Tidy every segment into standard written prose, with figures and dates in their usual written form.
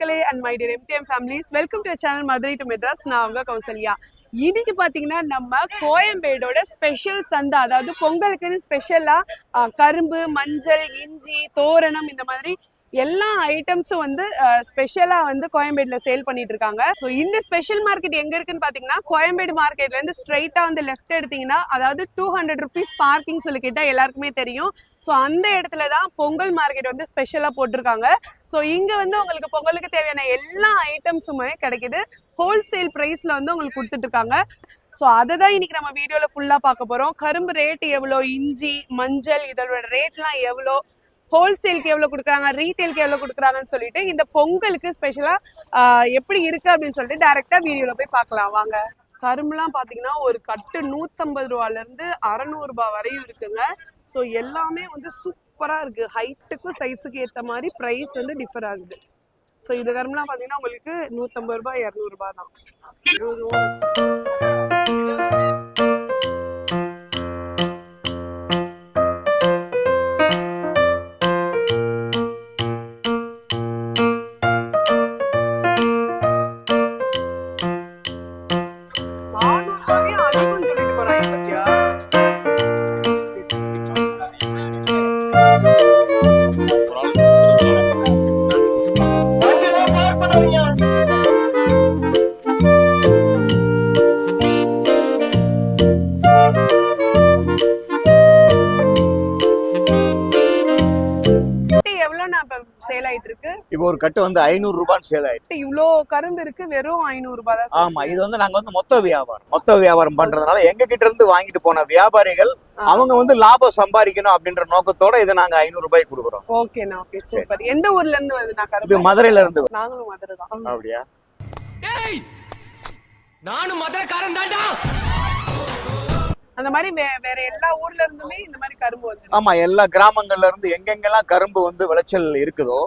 மக்களே and my dear MTM families, welcome to channel Madurai to Madras. நான் உங்க கௌசல்யா. இன்னைக்கு பாத்தீங்கன்னா நம்ம கோயம்பேடோட ஸ்பெஷல் சந்தை, அதாவது பொங்கலுக்குன்னு ஸ்பெஷலா கரும்பு, மஞ்சள், இஞ்சி, தோரணம் இந்த மாதிரி எல்லா ஐட்டம்ஸும் வந்து ஸ்பெஷலா வந்து கோயம்பேடுல சேல் பண்ணிட்டு இருக்காங்க. ஸோ இந்த ஸ்பெஷல் மார்க்கெட் எங்க இருக்குன்னு பாத்தீங்கன்னா, கோயம்பேடு மார்க்கெட்ல இருந்து ஸ்ட்ரைட்டா வந்து லெஃப்ட் எடுத்தீங்கன்னா, அதாவது 200 rupees பார்க்கிங் சொல்லி கேட்டா எல்லாருக்குமே தெரியும். ஸோ அந்த இடத்துல தான் பொங்கல் மார்க்கெட் வந்து ஸ்பெஷலா போட்டிருக்காங்க. ஸோ இங்க வந்து உங்களுக்கு பொங்கலுக்கு தேவையான எல்லா ஐட்டம்ஸுமே கிடைக்குது. ஹோல்சேல் பிரைஸ்ல வந்து உங்களுக்கு கொடுத்துட்டு இருக்காங்க. ஸோ அதை தான் இன்னைக்கு நம்ம வீடியோல ஃபுல்லா பார்க்க போறோம். கரும்பு ரேட் எவ்வளோ, இஞ்சி, மஞ்சள் இதோட ரேட்லாம் எவ்வளோ, ஹோல்சேலுக்கு எவ்வளவு கொடுக்குறாங்க, ரீட்டைலுக்கு எவ்வளவு கொடுக்குறாங்கன்னு சொல்லிட்டு இந்த பொங்கலுக்கு ஸ்பெஷலா எப்படி இருக்கு அப்படின்னு சொல்லிட்டு டைரக்டா வீடியோல போய் பார்க்கலாம் வாங்க. கரும்புலாம் பாத்தீங்கன்னா ஒரு கட்டு 150 ரூபாயில இருந்து 600 ரூபாய் வரையும் இருக்குங்க. ஸோ எல்லாமே வந்து சூப்பரா இருக்கு. ஹைட்டுக்கும் சைஸுக்கு ஏற்ற மாதிரி ப்ரைஸ் வந்து டிஃபர் ஆகுது. ஸோ இந்த கரும்புலாம் பாத்தீங்கன்னா உங்களுக்கு 150 ரூபாய் 200 ரூபாய் தான். இப்போ ஒரு கட்டு வந்து 500 ரூபாய் சேல் ஆயிட்டு. இவ்ளோ கரும்பு இருக்கு, வெறும் 500 ரூபாய் தான். ஆமா, இது வந்து நாங்க வந்து மொத்த வியாபாரம் பண்றதுனால எங்க கிட்ட இருந்து வாங்கிட்டு போன வியாபாரிகள் அவங்க வந்து லாபம் சம்பாதிக்கணும் அப்படின்ற நோக்கத்தோட இதை நாங்க 500 ரூபாய் கொடுக்குறோம். ஓகேண்ணா, ஓகே, சூப்பர். எந்த ஊர்ல இருந்து வருதுண்ணா கரும்பு? இது மதுரையில இருந்து. நாங்களும் மதுரை தான். அப்படியா? நானும் மதுரைக்காரன் தான்டா. அந்த மாதிரி வேற எல்லா ஊர்ல இருந்துமே இந்த மாதிரி கரும்பு வந்து. ஆமா, எல்லா கிராமங்கள்ல இருந்து எங்கெங்கெல்லாம் கரும்பு வந்து விளைச்சல் இருக்குதோ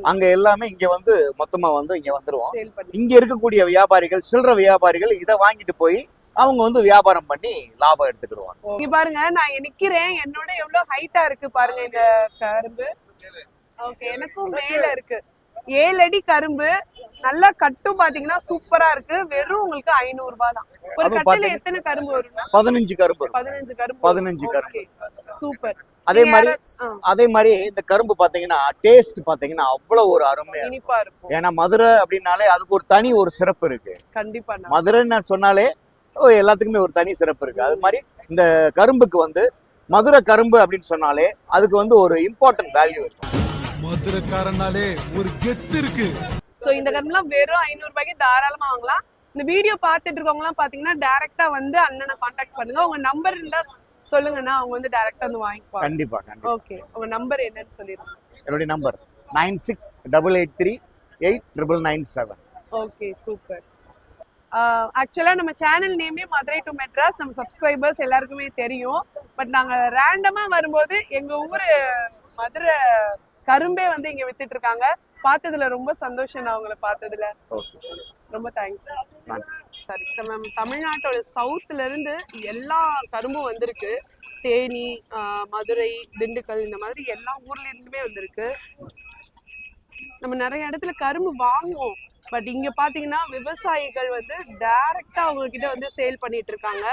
அங்க எல்லாமே இங்க வந்து மொத்தமா வந்து இங்க வந்துருவோம். இங்க இருக்கக்கூடிய வியாபாரிகள், சில்லறை வியாபாரிகள் இதை வாங்கிட்டு போய் அவங்க வந்து வியாபாரம் பண்ணி லாபம் எடுத்துக்கிடுவாங்க. இங்க பாருங்க, நான் நிக்கிறேன், என்னோட எவ்வளவு ஹைட்டா இருக்கு பாருங்க இந்த கரும்பு. ஓகே, எனக்கும் மேல இருக்கு. 7 அடி கரும்பு, நல்லா கட்டும் பாத்தீங்கன்னா சூப்பரா இருக்கு. வெறும் உங்களுக்கு 500 ரூபாய் தான். ஒரு கட்டுல எத்தனை கரும்பு வரும்னா? 15 கரும்பு. 15 கரும்பு. சூப்பர். அதே மாதிரி இந்த கரும்பு பாத்தீங்கன்னா டேஸ்ட் பாத்தீங்கன்னா அவ்வளவு ஒரு அருமையா இனிப்பா இருக்கும். ஏன்னா மதுரை அப்படின்னாலே அதுக்கு ஒரு தனி ஒரு சிறப்பு இருக்கு. கண்டிப்பா மதுரைன்னு சொன்னாலே எல்லாத்துக்குமே ஒரு தனி சிறப்பு இருக்கு. அது மாதிரி இந்த கரும்புக்கு வந்து மதுரை கரும்பு அப்படின்னு சொன்னாலே அதுக்கு வந்து ஒரு இம்பார்ட்டன்ட் வேல்யூ இருக்கு. மதுரைக்காரனாலே ஒரு கெத்து இருக்கு. சோ இந்த கரும்புலாம் வெறும் 500 ரூபாய்க்கு தாராளமா வாங்கலாம். இந்த வீடியோ பார்த்துட்டு இருக்கவங்க எல்லாம் பாத்தீங்கன்னா டைரக்டா வந்து அண்ணனை கான்டாக்ட் பண்ணுங்க. உங்க நம்பர் இருந்தா சொல்லுங்கன்னா அவங்க வந்து டைரக்டா வந்து வாங்கிப்பாங்க. கண்டிப்பா. ஓகே, உங்க நம்பர் என்னன்னு சொல்லிருங்க. என்னோட நம்பர் 9688389997. Okay, super. ஆக்சுவலா நம்ம சேனல் நேமே மதுரை டு மெட்ராஸ். நம்ம சப்ஸ்கிரைபர்ஸ் எல்லாருக்குமே தெரியும். பட் நாங்க ரேண்டமா வரும்போது எங்க ஊரு மதுரை கரும்பே வந்து இங்க வித்துட்டு இருக்காங்க. பார்த்ததுல ரொம்ப சந்தோஷம். நான் அவங்கள பார்த்ததுல ரொம்ப தேங்க்ஸ். சரி, நம்ம தமிழ்நாட்டோட சவுத்துல இருந்து எல்லா கரும்பும் வந்திருக்கு. தேனி, மதுரை, திண்டுக்கல் இந்த மாதிரி எல்லா ஊர்ல இருந்துமே வந்திருக்கு. நம்ம நிறைய இடத்துல கரும்பு வாங்குவோம். பட் இங்க பாத்தீங்கன்னா விவசாயிகள் வந்து டைரக்டா அவங்க கிட்ட வந்து சேல் பண்ணிட்டு இருக்காங்க.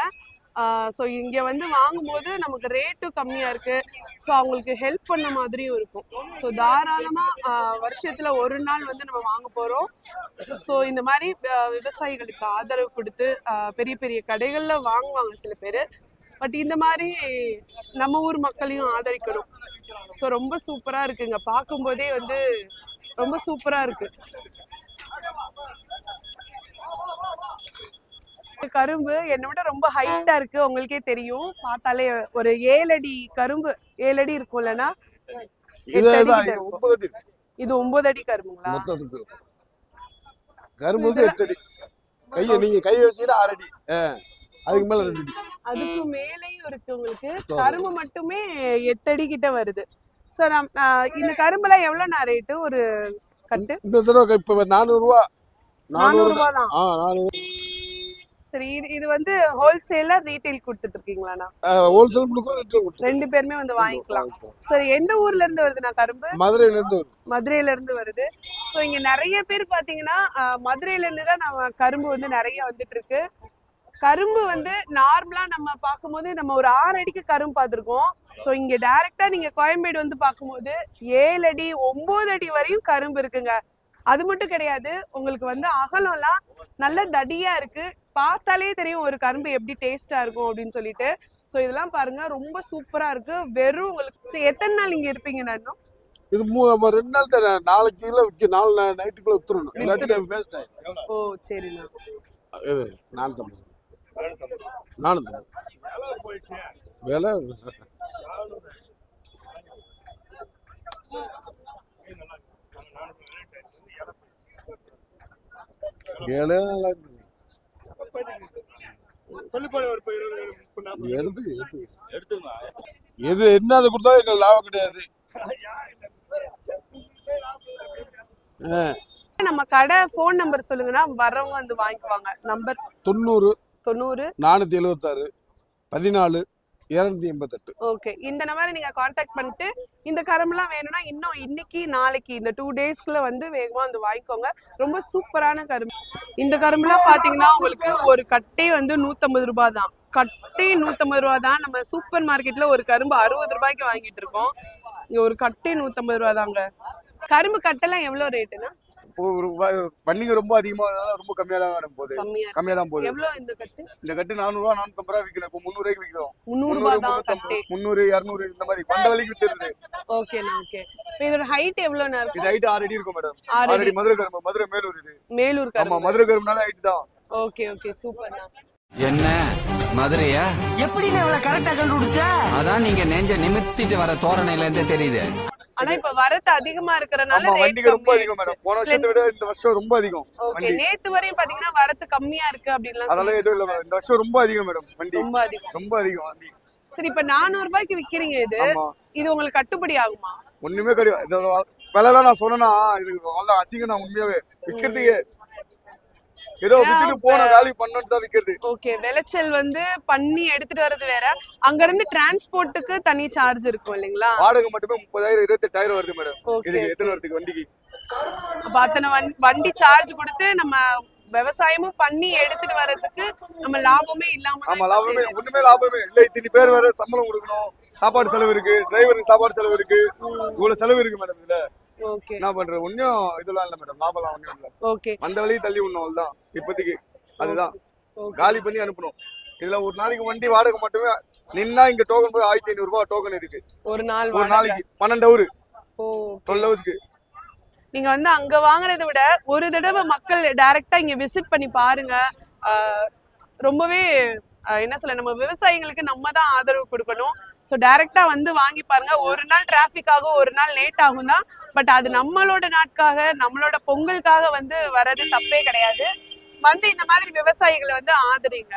ஸோ இங்கே வந்து வாங்கும்போது நமக்கு ரேட்டும் கம்மியாக இருக்குது. ஸோ அவங்களுக்கு ஹெல்ப் பண்ண மாதிரியும் இருக்கும். ஸோ தாராளமாக வருஷத்தில் ஒரு நாள் வந்து நம்ம வாங்க போகிறோம். ஸோ இந்த மாதிரி விவசாயிகளுக்கு ஆதரவு கொடுத்து பெரிய பெரிய கடைகளில் வாங்குவாங்க சில பேர். பட் இந்த மாதிரி நம்ம ஊர் மக்களையும் ஆதரிக்கணும். ஸோ ரொம்ப சூப்பராக இருக்குங்க. பார்க்கும்போதே வந்து ரொம்ப சூப்பராக இருக்குது. கரும்பு என்னோட ரொம்ப ஹைட்டா இருக்கு. உங்களுக்கே தெரியும், பார்த்தாலே ஒரு 7 அடி கரும்பு. 7 அடி இருக்கும் இல்லனா? இது 9 அடி கரும்புங்களா? மொத்தத்துக்கு கரும்பு வந்து 8 அடி. நீங்க கை வச்சீங்கன்னா 6 அடி. அதுக்கு மேல 2 அடி. அதுக்கு மேலேயும் இருக்கு உங்களுக்கு. கரும்பு மட்டுமே 8 அடி கிட்ட வருது. சோ இந்த கரும்புல எவ்வளவு ரேட்டு ஒரு கட்டு? இந்த தடவை இப்ப 400 ரூபாய். 400 ரூபாய் தான். 400. சரி இது வந்து ஹோல்சேலா ரீட்டைல் கொடுத்துட்டு இருக்கீங்களாண்ணா? ஹோல்சேல் கொடுக்குறோம், retail கொடுக்குறோம். ரெண்டு பேருமே வந்து வாங்கிக்கலாம். சரி, எந்த ஊர்ல இருந்து வருதுண்ணா கரும்பு? மதுரையில இருந்து வருது. மதுரையில இருந்து வருது. ஸோ இங்க நிறைய பேர் பாத்தீங்கன்னா மதுரையில இருந்து தான் நம்ம கரும்பு வந்து நிறைய வந்துட்டு இருக்கு. கரும்பு வந்து நார்மலா நம்ம பார்க்கும்போது நம்ம ஒரு 6 அடிக்கு கரும்பு பார்த்துருக்கோம். ஸோ இங்க டைரக்டா நீங்க கோயம்பேடு வந்து பார்க்கும்போது 7 அடி 9 அடி வரையும் கரும்பு இருக்குங்க. அது மட்டும் கிடையாது, உங்களுக்கு வந்து அகலம்லாம் நல்ல தடியா இருக்கு. பார்த்தாலே தெரியும் ஒரு கரும்பு எப்படி டேஸ்டா இருக்கும் அப்படின்னு சொல்லிட்டு. ஸோ இதெல்லாம் பாருங்க, ரொம்ப சூப்பரா இருக்கு. வெறும் உங்களுக்கு எத்தனை நாள் இங்க இருப்பீங்க? நானும் இது 2 நாள் தான், நாளைக்கு விற்க 4 நைட்டுக்குள்ள வித்துறணும், இல்லாட்டி வேஸ்ட் ஆயிடும். ஓ சரிண்ணா. இது 450 450 விலை. ஏழு நல்லா இருக்கு. எது என்ன அதை கொடுத்தா எங்களுக்கு லாபம் கிடையாது. நம்ம கடை ஃபோன் நம்பர் சொல்லுங்கன்னா வர்றவங்க வந்து வாங்கிக்குவாங்க. நம்பர் 90 90 476 14 288. ஓகே, இந்த நம்பரை நீங்க காண்டாக்ட் பண்ணிட்டு இந்த கரும்புலாம் வேணும்னா இன்னும் இன்னைக்கு நாளைக்கு இந்த 2 டேஸ்க்குள்ள வந்து வேகமா வந்து வாங்கிக்கோங்க. ரொம்ப சூப்பரான கரும்பு. இந்த கரும்புலாம் பாத்தீங்கன்னா உங்களுக்கு ஒரு கட்டே வந்து 150 ரூபாய் தான். கட்டே 150 ரூபாய் தான். நம்ம சூப்பர் மார்க்கெட்ல ஒரு கரும்பு 60 ரூபாய்க்கு வாங்கிட்டு இருக்கோம். இங்க ஒரு கட்டே 150 ரூபாய் தாங்க. கரும்பு கட்டெல்லாம் எவ்வளவு ரேட்டுனா? வண்டிங்க ரொம்ப அதிகமா ரொம்ப கம்மியா தான் போகுது. கம்மியா தான் போகுது. எவ்வளவு இந்த கட்டு? இந்த கட்டு 400 ரூபா 450 ரூபா விக்கிறோம். இப்போ 300 ரூபாய்க்கு விக்கிறோம். 300 ரூபாய் தான் கட்டே. 300 200 இந்த மாதிரி பண்ட விலைக்கு வித்துருது. ஓகேண்ணா, ஓகே. இப்போ இதோட ஹைட் எவ்வளவுனா இருக்கும்? இது ஹைட் 6 அடி இருக்கும் மேடம். 6 அடி மதுரை கரும்பு. மதுரை மேலூர் இது. மேலூர் கரும்பு. ஆமா, மதுரை கரும்புனால ஹைட் தான். ஓகே ஓகே, சூப்பர்ண்ணா. என்ன மதுரையா? எப்படி இவ்வளவு கரெக்டா கண்டுபிடிச்ச? அதான் நீங்க நெஞ்ச நிமித்திட்டு வர தோரணையில இருந்தே தெரியுது. ஆனா இப்ப வரத்து அதிகமா இருக்கறனால ரேட் வண்டிங்க ரொம்ப அதிகம் மேடம். போன வருஷத்தை விட இந்த வருஷம் ரொம்ப அதிகம். ஓகே, நேத்து வரையும் பாத்தீங்கன்னா வரத்து கம்மியா இருக்கு அப்படிலாம் அதெல்லாம் எதுவும் இல்ல மேடம். இந்த வருஷம் ரொம்ப அதிகம் மேடம். வண்டி ரொம்ப அதிகம். ரொம்ப அதிகம் வண்டி. சரி, இப்ப 400 ரூபாய்க்கு விக்கிறீங்க. இது உங்களுக்கு கட்டுப்படி ஆகுமா? ஒண்ணுமே கிடையாது. இதோட விலைலாம் நான் சொன்னா இது அவ்வளவு அசிங்கம். நான் உண்மையாவே விக்கிறதுக்கு ஏதோ வித்துட்டு போன காலி பண்ணட்டு தான் விக்கிறது. ஓகே, விளைச்சல் வந்து பண்ணி எடுத்துட்டு வர்றது வேற, அங்க இருந்து டிரான்ஸ்போர்ட்டுக்கு தனி சார்ஜ் இருக்கும் இல்லீங்களா? வாடகை மட்டுமே 30,000 28,000 வருது மேடம். இதுக்கு எத்தனை வருதுக்கு வண்டிக்கு? அப்ப அத்தனை வண்டி சார்ஜ் கொடுத்து நம்ம விவசாயமும் பண்ணி எடுத்துட்டு வர்றதுக்கு நம்ம லாபமே இல்லாம. ஆமா, லாபமே ஒண்ணுமே லாபமே இல்ல. இத்தனை பேர் வேற சம்பளம் கொடுக்கணும், சாப்பாடு செலவு இருக்கு, டிரைவருக்கு சாப்பாடு செலவு இருக்கு, இவ்வளவு செலவு இருக்கு மேடம். இதுல ஓகே, என்ன பண்றது? ஒன்னும் இதெல்லாம் இல்ல மேடம். லாபம் ஒன்னும் இல்ல. ஓகே, அந்த வழியை தள்ளி விடணும், அவ்வளவுதான் இப்போதைக்கு. அதுதான் காலி பண்ணி அனுப்பணும். இதுல ஒரு நாளைக்கு வண்டி வாடகை மட்டுமே நின்னா இங்க டோக்கன் போய் 1500 ரூபாய் டோக்கன் இருக்கு. ஒரு நாளைக்கு 12 ஹவர். ஓ, 12 ஹவர்ஸ்க்கு நீங்க வந்து அங்க வாங்குறதை விட ஒரு தடவை மக்கள் டைரக்டா இங்க விசிட் பண்ணி பாருங்க. ரொம்பவே என்ன சொல்ல, நம்ம விவசாயிகளுக்கு நம்ம தான் ஆதரவு கொடுக்கணும். ஸோ டைரக்டா வந்து வாங்கி பாருங்க. ஒரு நாள் டிராஃபிக் ஆகும், ஒரு நாள் லேட் ஆகும் தான். பட் அது நம்மளோட நாட்காக, நம்மளோட பொங்கலுக்காக வந்து வர்றது தப்பே கிடையாது. வந்து இந்த மாதிரி விவசாயிகளை வந்து ஆதரிங்க.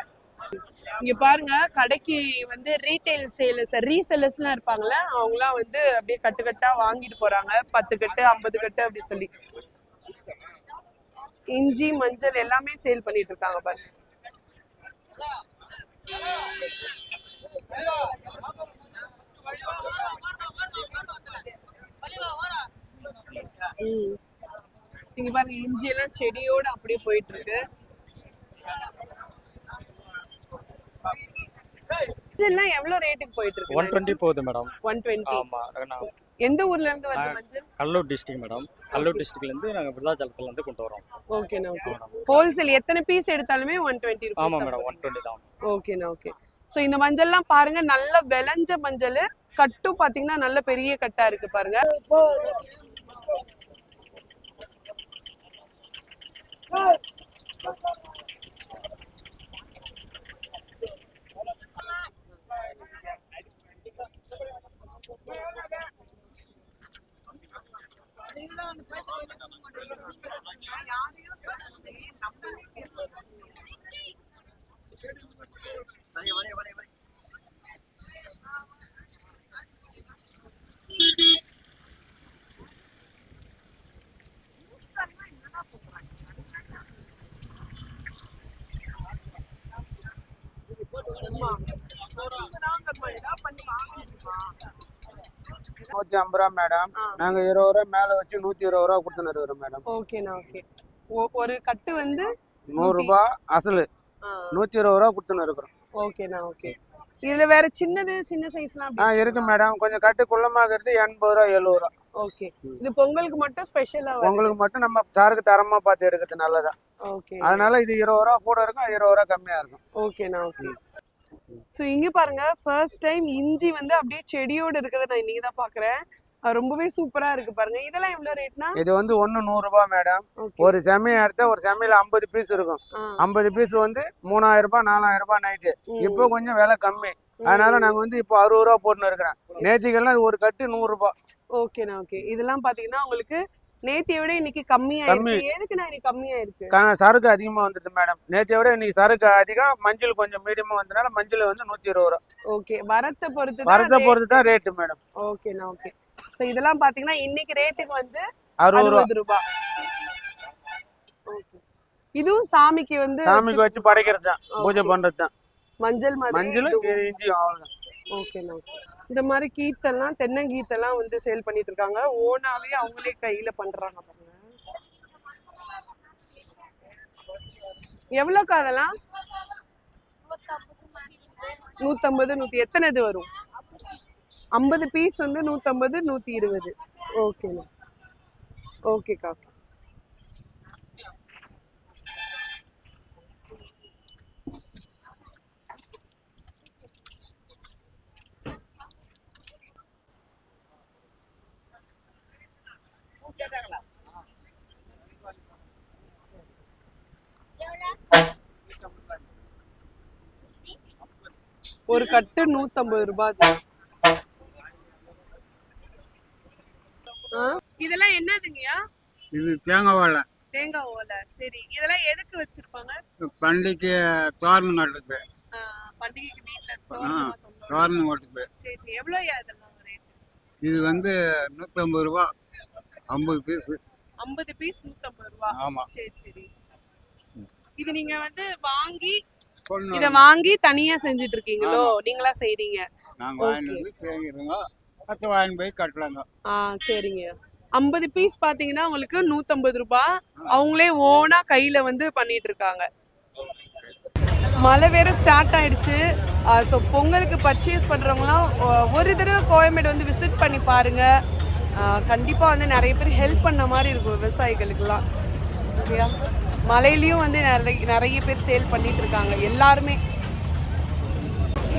இங்க பாருங்க, கடைக்கு வந்து ரீட்டைல் சேல்ஸ் ரீசெல்லர்ஸ்லாம் இருப்பாங்கல்ல, அவங்கலாம் வந்து அப்படியே கட்டுக்கட்டா வாங்கிட்டு போறாங்க. 10 கட்டு 50 கட்டு அப்படி சொல்லி. இஞ்சி மஞ்சள் எல்லாமே சேல் பண்ணிட்டு இருக்காங்க பாருங்க. இங்க பாருங்க, இஞ்சி எல்லாம் செடியோட அப்படியே போயிட்டு இருக்கு. மஞ்சள்லாம் எவ்வளவு ரேட்டுக்கு போயிட்டு இருக்கு? 120 போகுது மேடம். 120. ஆமா. எந்த ஊர்ல இருந்து வருது மஞ்சள்? Kallur district madam. கல்லூர் டிஸ்ட்ரிக்ட்ல இருந்து நாங்க விருதாச்சலத்துல இருந்து கொண்டு வரோம். ஓகேண்ணா, ஓகே. ஹோல்சேல் எத்தனை பீஸ் எடுத்தாலுமே 120 ரூபாய். ஆமா மேடம், 120 தான். ஓகேண்ணா, ஓகே. சோ இந்த மஞ்சள்லாம் பாருங்க, நல்ல விளைஞ்ச மஞ்சள். கட்டும் பாத்தீங்கன்னா நல்ல பெரிய கட்டா இருக்கு பாருங்க. 150 ரூபா மேடம். நாங்க 20 ரூபா மேல வச்சு 120 ரூபா கொடுத்துன்னு இருக்கிறோம் மேடம். ஓகேண்ணா ஓகே. ஒரு கட்டு வந்து 100 ரூபா அசலு 120 ரூபா கொடுத்துன்னு இருக்கிறோம். ஓகேண்ணா ஓகே. இதுல வேற சின்ன சைஸ்லாம் இருக்கு மேடம். கொஞ்சம் கட்டு குள்ளமாகிறது 80 ரூபா 70 ரூபா. ஓகே. இது பொங்கலுக்கு மட்டும் ஸ்பெஷலா உங்களுக்கு மட்டும் நம்ம சாருக்கு தரமா பார்த்து எடுக்கிறது நல்லதா. ஓகே. அதனால இது 20 ரூபா கூட இருக்கும், 20 ரூபா கம்மியா இருக்கும். ஓகேண்ணா ஓகே. ஸோ இங்க பாருங்க, ஃபர்ஸ்ட் டைம் இஞ்சி வந்து அப்படியே செடியோட இருக்கிறத நான் இன்னைக்கு தான் பாக்குறேன். ரொம்பவே சூப்பரா இருக்கு பாருங்க. இதெல்லாம் எவ்வளவு ரேட்னா? இது வந்து 100 ரூபா மேடம். ஒரு செமையை எடுத்தா ஒரு செமையில 50 பீஸ் இருக்கும். 50 பீஸ் வந்து 3000 ரூபாய் 4000 ரூபாய் நைட்டு. இப்போ கொஞ்சம் விலை கம்மி, அதனால நாங்க வந்து இப்போ 60 ரூபா போட்டுன்னு இருக்கிறேன். நேத்திகள்லாம் ஒரு கட்டு 100 ரூபாய். ஓகேண்ணா ஓகே. இதெல்லாம் பாத்தீங்கன்னா உங்களுக்கு நேத்தியை விட இன்னைக்கு கம்மியா இருக்கு. எதுக்குண்ணா இன்னைக்கு கம்மியா இருக்கு? சரக்கு அதிகமா வந்துருது மேடம். நேத்தியை விட இன்னைக்கு சரக்கு அதிகம். மஞ்சள் கொஞ்சம் மீடியமா வந்தனால மஞ்சள் வந்து 120 ரூபா. ஓகே. வரத்தை பொறுத்து தான் ரேட்டு மேடம். ஓகேண்ணா ஓகே. சோ இதெல்லாம் பாத்தீங்கன்னா இன்னைக்கு ரேட்டுக்கு வந்து 60 ரூபாய். ஓகே. இதுவும் சாமிக்கு வச்சு படைக்கிறது தான், பூஜை பண்றது தான். மஞ்சள் இஞ்சி அவ்வளவுதான். ஓகேண்ணா. இந்த மாதிரி கீத்தெல்லாம் தென்னங்கீத்தெல்லாம் வந்து சேல் பண்ணிட்டு இருக்காங்க. ஓனாவே அவங்களே கையில பண்றாங்க பாருங்க. எவ்வளோக்கா அதெல்லாம்? 150 100. எத்தனை இது வரும்? 50 பீஸ் வந்து 150 120. ஓகேண்ணா ஓகேக்கா. ஒரு கட்டு 150 ரூபாய். இதெல்லாம் என்னதுங்கய்யா? இது தேங்காய் ஓலை. தேங்காய் ஓலை. சரி, இதெல்லாம் எதுக்கு வச்சிருப்பாங்க? பண்டிகைக்கு தோரணம் கட்டுறது. பண்டிகைக்கு வீட்டுல தோரணம் கட்டுறது. சரி சரி. எவ்வளோயா இதெல்லாம் ரேட்? இது வந்து 150 ரூபா 50 பீஸ். 50 பீஸ் 150 ரூபா. ஆமா. சரி சரி. இது நீங்க வந்து வாங்கி தனியா செஞ்சுட்டு இருக்கீங்களோ? நீங்களா செய்றீங்க? நாங்க வாங்கி செய்றோங்க. பத்து வாங்கி போய் கட்டலாங்க. சரிங்க. 50 பீஸ் பாத்தீங்கன்னா உங்களுக்கு 150 ரூபாய். அவங்களே ஓனா கையில வந்து பண்ணிட்டு இருக்காங்க. மழை வேற ஸ்டார்ட் ஆயிடுச்சு. ஸோ பொங்கலுக்கு பர்ச்சேஸ் பண்றவங்களாம் ஒரு தடவை கோயம்பேடு வந்து விசிட் பண்ணி பாருங்க. கண்டிப்பா வந்து நிறைய பேர் ஹெல்ப் பண்ண மாதிரி இருக்கும் விவசாயிகளுக்கெல்லாம். ஓகேயா? மலையிலயும் வந்து நிறைய பேர் சேல் பண்ணிட்டு இருக்காங்க எல்லாருமே.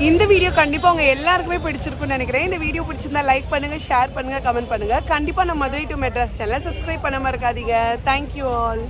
இந்த வீடியோ கண்டிப்பா உங்க எல்லாருக்குமே பிடிச்சிருக்கும்னு நினைக்கிறேன். இந்த வீடியோ பிடிச்சிருந்தா லைக் பண்ணுங்க, ஷேர் பண்ணுங்க, கமெண்ட் பண்ணுங்க. கண்டிப்பா நம்ம மதுரை டு மெட்ராஸ் சேனலை சப்ஸ்கிரைப் பண்ண மறக்காதீங்க. Thank you all.